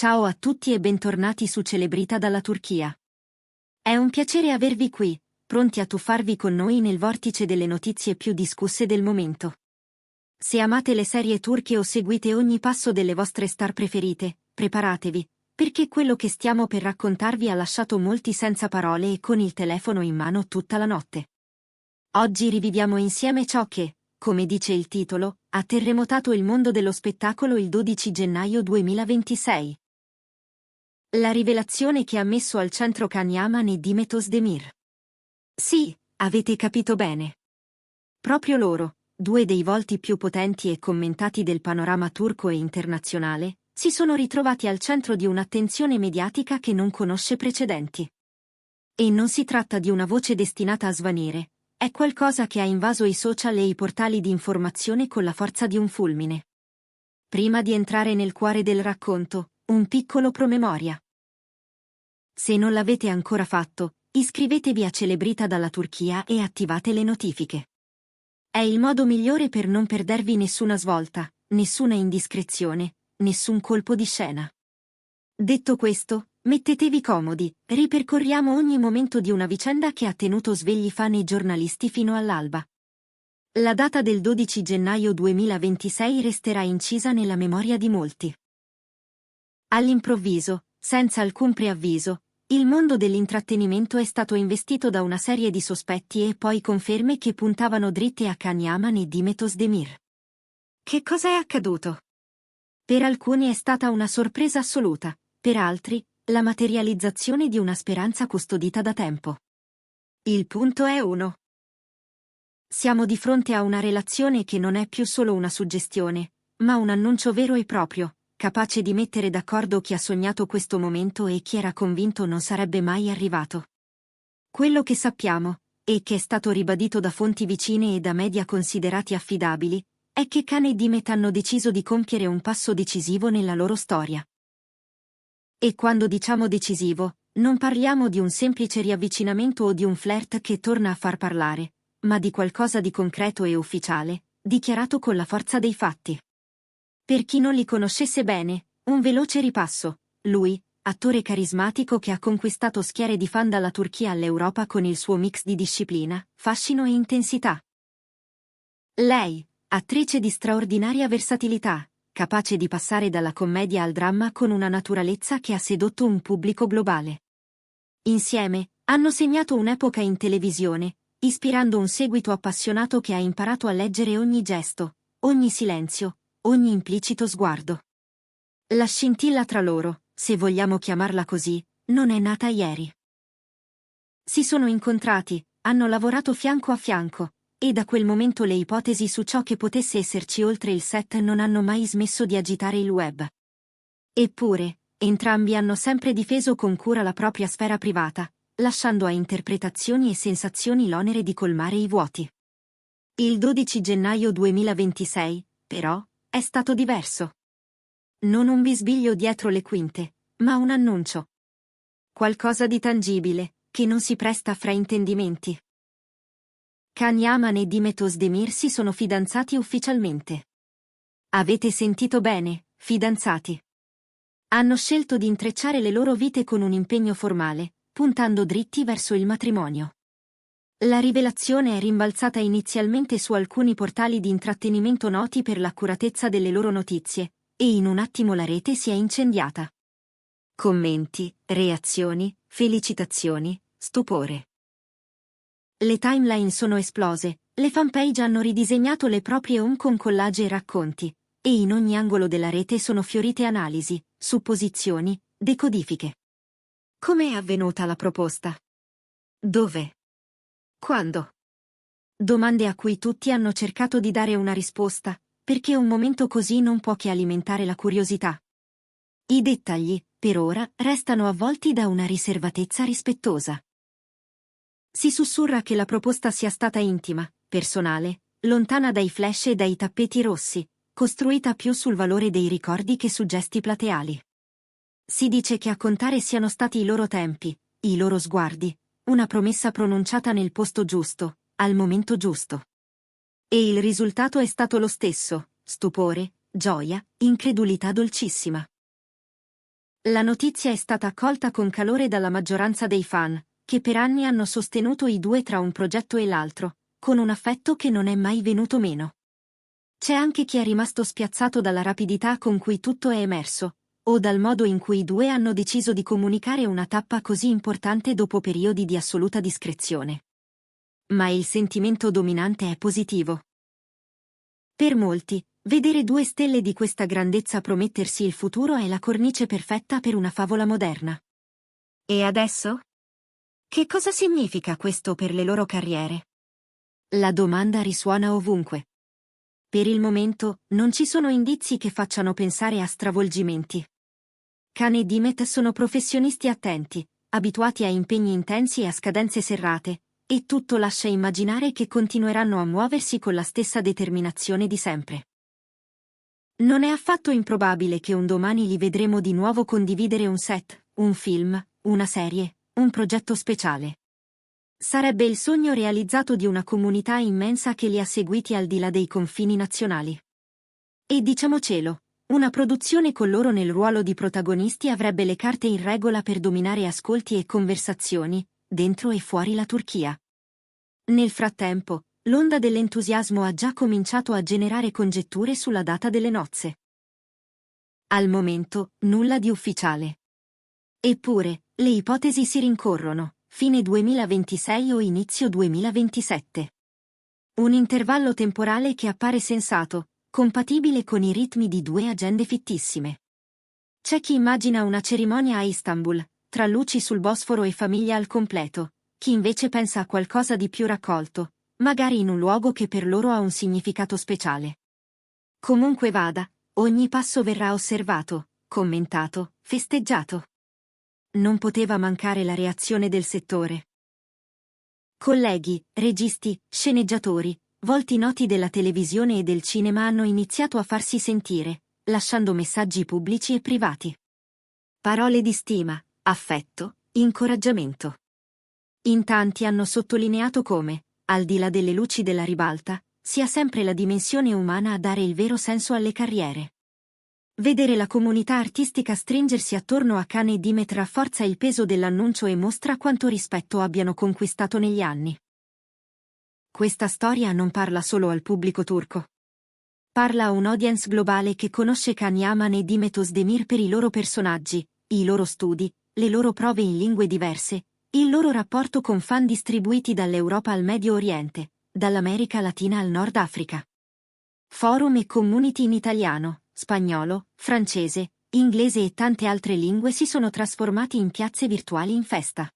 Ciao a tutti e bentornati su Celebrita dalla Turchia. È un piacere avervi qui, pronti a tuffarvi con noi nel vortice delle notizie più discusse del momento. Se amate le serie turche o seguite ogni passo delle vostre star preferite, preparatevi, perché quello che stiamo per raccontarvi ha lasciato molti senza parole e con il telefono in mano tutta la notte. Oggi riviviamo insieme ciò che, come dice il titolo, ha terremotato il mondo dello spettacolo il 12 gennaio 2026. La rivelazione che ha messo al centro Can Yaman e Demet Özdemir. Sì, avete capito bene. Proprio loro, due dei volti più potenti e commentati del panorama turco e internazionale, si sono ritrovati al centro di un'attenzione mediatica che non conosce precedenti. E non si tratta di una voce destinata a svanire, è qualcosa che ha invaso i social e i portali di informazione con la forza di un fulmine. Prima di entrare nel cuore del racconto, un piccolo promemoria. Se non l'avete ancora fatto, iscrivetevi a Celebrita dalla Turchia e attivate le notifiche. È il modo migliore per non perdervi nessuna svolta, nessuna indiscrezione, nessun colpo di scena. Detto questo, mettetevi comodi, ripercorriamo ogni momento di una vicenda che ha tenuto svegli fan e giornalisti fino all'alba. La data del 12 gennaio 2026 resterà incisa nella memoria di molti. All'improvviso, senza alcun preavviso, il mondo dell'intrattenimento è stato investito da una serie di sospetti e poi conferme che puntavano dritte a Can Yaman e Demet Özdemir. Che cosa è accaduto? Per alcuni è stata una sorpresa assoluta, per altri, la materializzazione di una speranza custodita da tempo. Il punto è uno. Siamo di fronte a una relazione che non è più solo una suggestione, ma un annuncio vero e proprio, capace di mettere d'accordo chi ha sognato questo momento e chi era convinto non sarebbe mai arrivato. Quello che sappiamo, e che è stato ribadito da fonti vicine e da media considerati affidabili, è che Can e Demet hanno deciso di compiere un passo decisivo nella loro storia. E quando diciamo decisivo, non parliamo di un semplice riavvicinamento o di un flirt che torna a far parlare, ma di qualcosa di concreto e ufficiale, dichiarato con la forza dei fatti. Per chi non li conoscesse bene, un veloce ripasso. Lui, attore carismatico che ha conquistato schiere di fan dalla Turchia all'Europa con il suo mix di disciplina, fascino e intensità. Lei, attrice di straordinaria versatilità, capace di passare dalla commedia al dramma con una naturalezza che ha sedotto un pubblico globale. Insieme, hanno segnato un'epoca in televisione, ispirando un seguito appassionato che ha imparato a leggere ogni gesto, ogni silenzio, ogni implicito sguardo. La scintilla tra loro, se vogliamo chiamarla così, non è nata ieri. Si sono incontrati, hanno lavorato fianco a fianco, e da quel momento le ipotesi su ciò che potesse esserci oltre il set non hanno mai smesso di agitare il web. Eppure, entrambi hanno sempre difeso con cura la propria sfera privata, lasciando a interpretazioni e sensazioni l'onere di colmare i vuoti. Il 12 gennaio 2026, però, è stato diverso. Non un bisbiglio dietro le quinte, ma un annuncio. Qualcosa di tangibile, che non si presta a fraintendimenti. Can Yaman e Demet Özdemir si sono fidanzati ufficialmente. Avete sentito bene, fidanzati. Hanno scelto di intrecciare le loro vite con un impegno formale, puntando dritti verso il matrimonio. La rivelazione è rimbalzata inizialmente su alcuni portali di intrattenimento noti per l'accuratezza delle loro notizie, e in un attimo la rete si è incendiata. Commenti, reazioni, felicitazioni, stupore. Le timeline sono esplose, le fanpage hanno ridisegnato le proprie home con collage e racconti, e in ogni angolo della rete sono fiorite analisi, supposizioni, decodifiche. Come è avvenuta la proposta? Dove? Quando? Domande a cui tutti hanno cercato di dare una risposta, perché un momento così non può che alimentare la curiosità. I dettagli, per ora, restano avvolti da una riservatezza rispettosa. Si sussurra che la proposta sia stata intima, personale, lontana dai flash e dai tappeti rossi, costruita più sul valore dei ricordi che su gesti plateali. Si dice che a contare siano stati i loro tempi, i loro sguardi, una promessa pronunciata nel posto giusto, al momento giusto. E il risultato è stato lo stesso: stupore, gioia, incredulità dolcissima. La notizia è stata accolta con calore dalla maggioranza dei fan, che per anni hanno sostenuto i due tra un progetto e l'altro, con un affetto che non è mai venuto meno. C'è anche chi è rimasto spiazzato dalla rapidità con cui tutto è emerso, o dal modo in cui i due hanno deciso di comunicare una tappa così importante dopo periodi di assoluta discrezione. Ma il sentimento dominante è positivo. Per molti, vedere due stelle di questa grandezza promettersi il futuro è la cornice perfetta per una favola moderna. E adesso? Che cosa significa questo per le loro carriere? La domanda risuona ovunque. Per il momento, non ci sono indizi che facciano pensare a stravolgimenti. Khan e Dimet sono professionisti attenti, abituati a impegni intensi e a scadenze serrate, e tutto lascia immaginare che continueranno a muoversi con la stessa determinazione di sempre. Non è affatto improbabile che un domani li vedremo di nuovo condividere un set, un film, una serie, un progetto speciale. Sarebbe il sogno realizzato di una comunità immensa che li ha seguiti al di là dei confini nazionali. E diciamocelo, una produzione con loro nel ruolo di protagonisti avrebbe le carte in regola per dominare ascolti e conversazioni, dentro e fuori la Turchia. Nel frattempo, l'onda dell'entusiasmo ha già cominciato a generare congetture sulla data delle nozze. Al momento, nulla di ufficiale. Eppure, le ipotesi si rincorrono. Fine 2026 o inizio 2027. Un intervallo temporale che appare sensato, compatibile con i ritmi di due agende fittissime. C'è chi immagina una cerimonia a Istanbul, tra luci sul Bosforo e famiglia al completo, chi invece pensa a qualcosa di più raccolto, magari in un luogo che per loro ha un significato speciale. Comunque vada, ogni passo verrà osservato, commentato, festeggiato. Non poteva mancare la reazione del settore. Colleghi, registi, sceneggiatori, volti noti della televisione e del cinema hanno iniziato a farsi sentire, lasciando messaggi pubblici e privati. Parole di stima, affetto, incoraggiamento. In tanti hanno sottolineato come, al di là delle luci della ribalta, sia sempre la dimensione umana a dare il vero senso alle carriere. Vedere la comunità artistica stringersi attorno a Khan e Dimet rafforza il peso dell'annuncio e mostra quanto rispetto abbiano conquistato negli anni. Questa storia non parla solo al pubblico turco. Parla a un'audience globale che conosce Can Yaman e Dimet Özdemir per i loro personaggi, i loro studi, le loro prove in lingue diverse, il loro rapporto con fan distribuiti dall'Europa al Medio Oriente, dall'America Latina al Nord Africa. Forum e community in italiano, spagnolo, francese, inglese e tante altre lingue si sono trasformati in piazze virtuali in festa.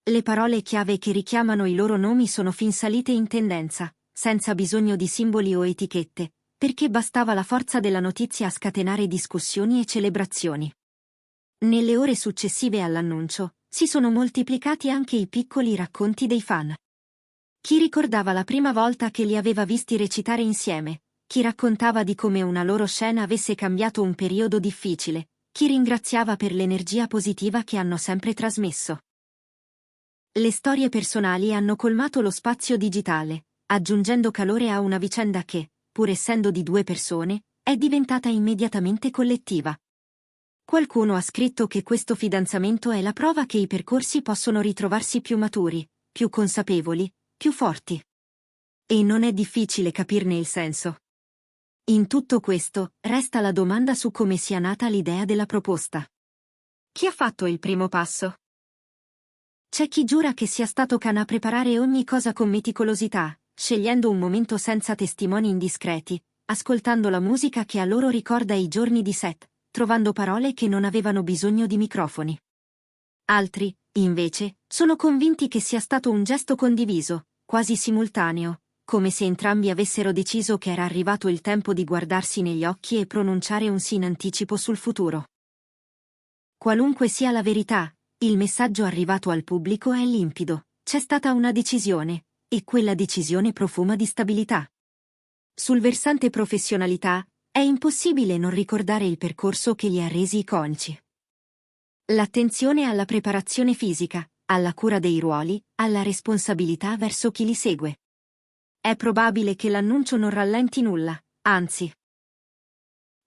Le parole chiave che richiamano i loro nomi sono fin salite in tendenza, senza bisogno di simboli o etichette, perché bastava la forza della notizia a scatenare discussioni e celebrazioni. Nelle ore successive all'annuncio, si sono moltiplicati anche i piccoli racconti dei fan. Chi ricordava la prima volta che li aveva visti recitare insieme, chi raccontava di come una loro scena avesse cambiato un periodo difficile, chi ringraziava per l'energia positiva che hanno sempre trasmesso. Le storie personali hanno colmato lo spazio digitale, aggiungendo calore a una vicenda che, pur essendo di due persone, è diventata immediatamente collettiva. Qualcuno ha scritto che questo fidanzamento è la prova che i percorsi possono ritrovarsi più maturi, più consapevoli, più forti. E non è difficile capirne il senso. In tutto questo, resta la domanda su come sia nata l'idea della proposta. Chi ha fatto il primo passo? C'è chi giura che sia stato Khan a preparare ogni cosa con meticolosità, scegliendo un momento senza testimoni indiscreti, ascoltando la musica che a loro ricorda i giorni di set, trovando parole che non avevano bisogno di microfoni. Altri, invece, sono convinti che sia stato un gesto condiviso, quasi simultaneo, come se entrambi avessero deciso che era arrivato il tempo di guardarsi negli occhi e pronunciare un sì in anticipo sul futuro. Qualunque sia la verità, il messaggio arrivato al pubblico è limpido, c'è stata una decisione, e quella decisione profuma di stabilità. Sul versante professionalità, è impossibile non ricordare il percorso che li ha resi iconici. L'attenzione alla preparazione fisica, alla cura dei ruoli, alla responsabilità verso chi li segue. È probabile che l'annuncio non rallenti nulla, anzi.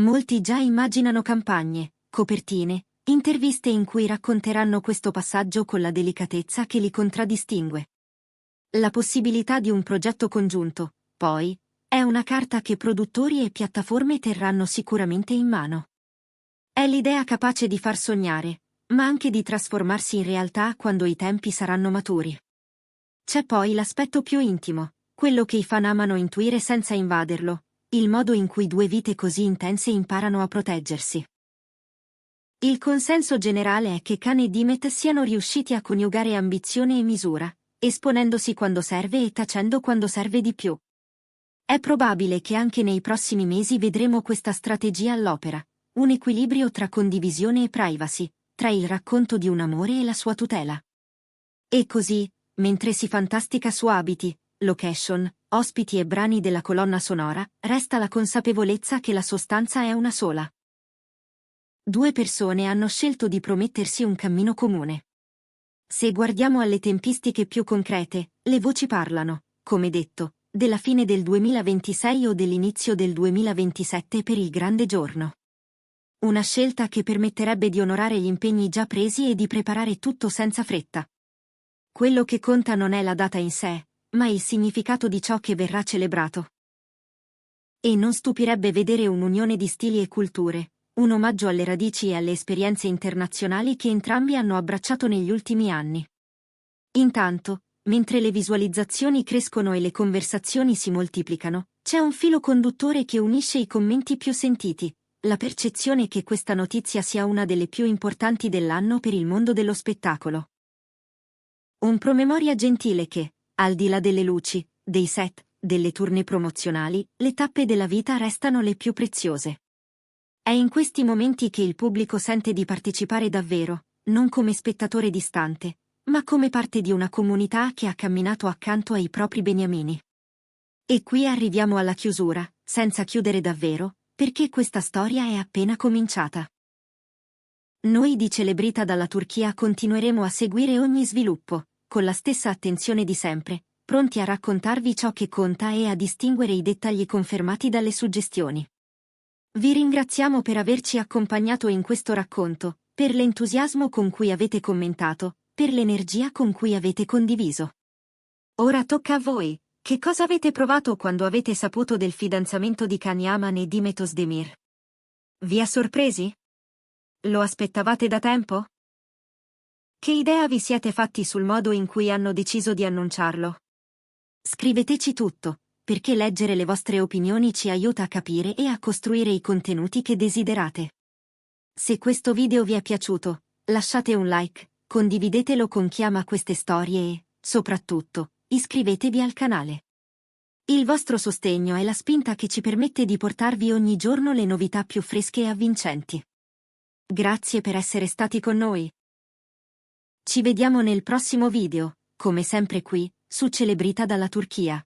Molti già immaginano campagne, copertine, interviste in cui racconteranno questo passaggio con la delicatezza che li contraddistingue. La possibilità di un progetto congiunto, poi, è una carta che produttori e piattaforme terranno sicuramente in mano. È l'idea capace di far sognare, ma anche di trasformarsi in realtà quando i tempi saranno maturi. C'è poi l'aspetto più intimo, quello che i fan amano intuire senza invaderlo, il modo in cui due vite così intense imparano a proteggersi. Il consenso generale è che Khan e Dimet siano riusciti a coniugare ambizione e misura, esponendosi quando serve e tacendo quando serve di più. È probabile che anche nei prossimi mesi vedremo questa strategia all'opera, un equilibrio tra condivisione e privacy, tra il racconto di un amore e la sua tutela. E così, mentre si fantastica su abiti, location, ospiti e brani della colonna sonora, resta la consapevolezza che la sostanza è una sola. Due persone hanno scelto di promettersi un cammino comune. Se guardiamo alle tempistiche più concrete, le voci parlano, come detto, della fine del 2026 o dell'inizio del 2027 per il grande giorno. Una scelta che permetterebbe di onorare gli impegni già presi e di preparare tutto senza fretta. Quello che conta non è la data in sé, ma il significato di ciò che verrà celebrato. E non stupirebbe vedere un'unione di stili e culture, un omaggio alle radici e alle esperienze internazionali che entrambi hanno abbracciato negli ultimi anni. Intanto, mentre le visualizzazioni crescono e le conversazioni si moltiplicano, c'è un filo conduttore che unisce i commenti più sentiti, la percezione che questa notizia sia una delle più importanti dell'anno per il mondo dello spettacolo. Un promemoria gentile che, al di là delle luci, dei set, delle tournée promozionali, le tappe della vita restano le più preziose. È in questi momenti che il pubblico sente di partecipare davvero, non come spettatore distante, ma come parte di una comunità che ha camminato accanto ai propri beniamini. E qui arriviamo alla chiusura, senza chiudere davvero, perché questa storia è appena cominciata. Noi di Celebrita dalla Turchia continueremo a seguire ogni sviluppo, con la stessa attenzione di sempre, pronti a raccontarvi ciò che conta e a distinguere i dettagli confermati dalle suggestioni. Vi ringraziamo per averci accompagnato in questo racconto, per l'entusiasmo con cui avete commentato, per l'energia con cui avete condiviso. Ora tocca a voi, che cosa avete provato quando avete saputo del fidanzamento di Can Yaman e Dimet Özdemir? Vi ha sorpresi? Lo aspettavate da tempo? Che idea vi siete fatti sul modo in cui hanno deciso di annunciarlo? Scriveteci tutto, perché leggere le vostre opinioni ci aiuta a capire e a costruire i contenuti che desiderate. Se questo video vi è piaciuto, lasciate un like, condividetelo con chi ama queste storie e, soprattutto, iscrivetevi al canale. Il vostro sostegno è la spinta che ci permette di portarvi ogni giorno le novità più fresche e avvincenti. Grazie per essere stati con noi. Ci vediamo nel prossimo video, come sempre qui, su Celebrita dalla Turchia.